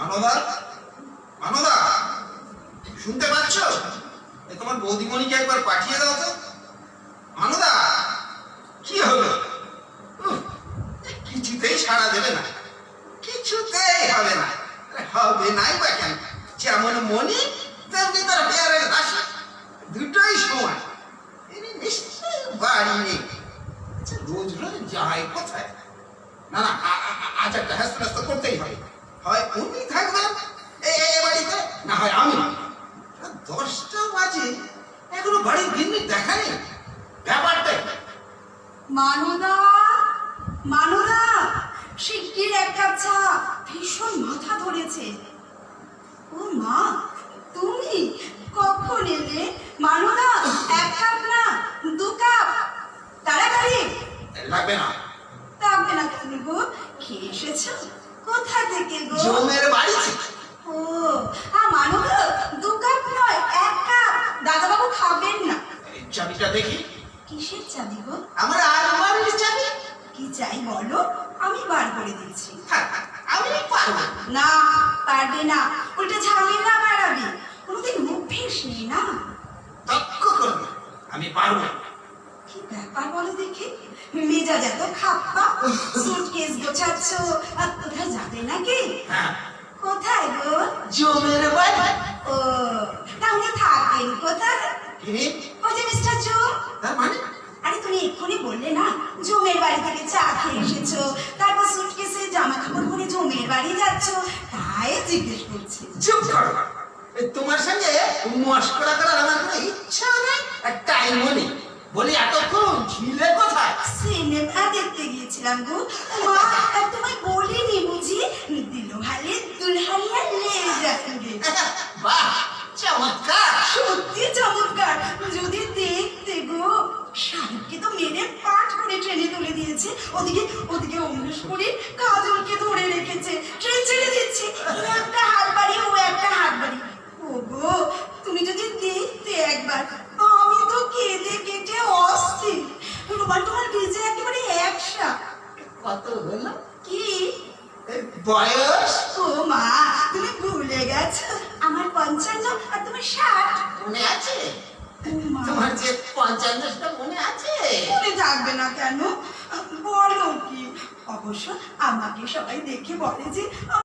মানদা, মানদা, শুনতে পাচ্ছ? তোমার বৌদিমণিকে একবার পাঠিয়ে দাও তো। মানদা, কি হলো? কিছুতেই সাড়া দেবে না, কিছুতেই হবে না। হবে নাই বা কেন? যেমন মনি তেমনি তার পেয়ারের দাসী, দুটোই সমান। নিশ্চয়ই বাড়ি নেই। রোজ রোজ যায় কোথায়? না না, আজ একটা হ্যাস্ত করতেই হবে। হয় উনি থাকবেন এ বাড়িতে, না হয় আমি। 10টা বাজে, এখনো বাড়ির গিন্নি দেখা নেই। ব্যাপারটা মানদা, মানদা, শিগগির এক কাপ চা, ভীষণ মাথা ধরেছে। ও মা, তুমি কখন এলে? মানদা, 1 কাপ না 2 কাপ, তাড়াতাড়ি। লাগবে না। লাগবে না কেন গো? খেয়ে এসেছো? কোথা থেকে গো? জমের বাড়ি। ও, মানদা, 2 কাপ নয় 1 কাপ। দাদাবাবু খাবেন না। চাবিটা দেখি। কিসের চাবি গো? আমার আলমারির চাবি। কি চাই বলো, আমি বার করে দিচ্ছি। আমি পারবো না, পারবে না, উল্টে ঝামেলা বাড়াবে। কোনোদিন অভ্যেস নেই না। তক্ক করবে, আমি পারবো। কি ব্যাপার বলো দেখি, মেজাজ এত খাপ্পা। সুটকেস গোছাচ্ছ, আর কোথায় যাবে নাকি? হ্যাঁ, কোথায় গো? জমের বাড়ি। ও, তাহলে থাকেন কোথায়? ওই যে মিস্টার জো। তার মানে? আরে তুমি এক্ষুনি বললে না জমের বাড়ি থেকে চা খেয়ে এসেছো, তারপর সুটকেসে জামা কাপড় পরে জমের বাড়ি যাচ্ছ, তাই জিজ্ঞেস করছি। চুপ করো। তোমার সঙ্গে মস্করা করার আমার কোনো ইচ্ছা নেই, আর টাইমও নেই। বলি এতক্ষণ ছিলে কোথায়? সিনেমা দেখতে গিয়েছিলাম গো। মা, তোমায় বলিনি বুঝি? দিল ভালে দুলহানিয়া লে যাবে। বাহ, চমৎকার। সত্যি চমৎকার। যদি দেখতে গো, শাহরুখকে তো মেরে পাট করে ট্রেনে তুলে দিয়েছে। ওদিকে ওদিকে অমরেশ পুরী কাজলকে ধরে রেখেছে, ট্রেন ছেড়ে দিচ্ছে। ও একটা হাত বাড়ি, ও একটা হাত বাড়ি। ও গো, তুমি যদি দেখতে একবার, আমি তো কেঁদে কেটে অস্থির। রুমাল টুমাল ভিজে একেবারে একসা। কত হলো? কি বয়স? ও মা, তুমি ভুলে গেছো, আমার 55 আর তোমার 60। মনে আছে? ও মা, তোমার যে 55টা মনে আছে? মনে থাকবে না কেন? বলো কি? অবশ্য আমাকে সবাই দেখে বলে যে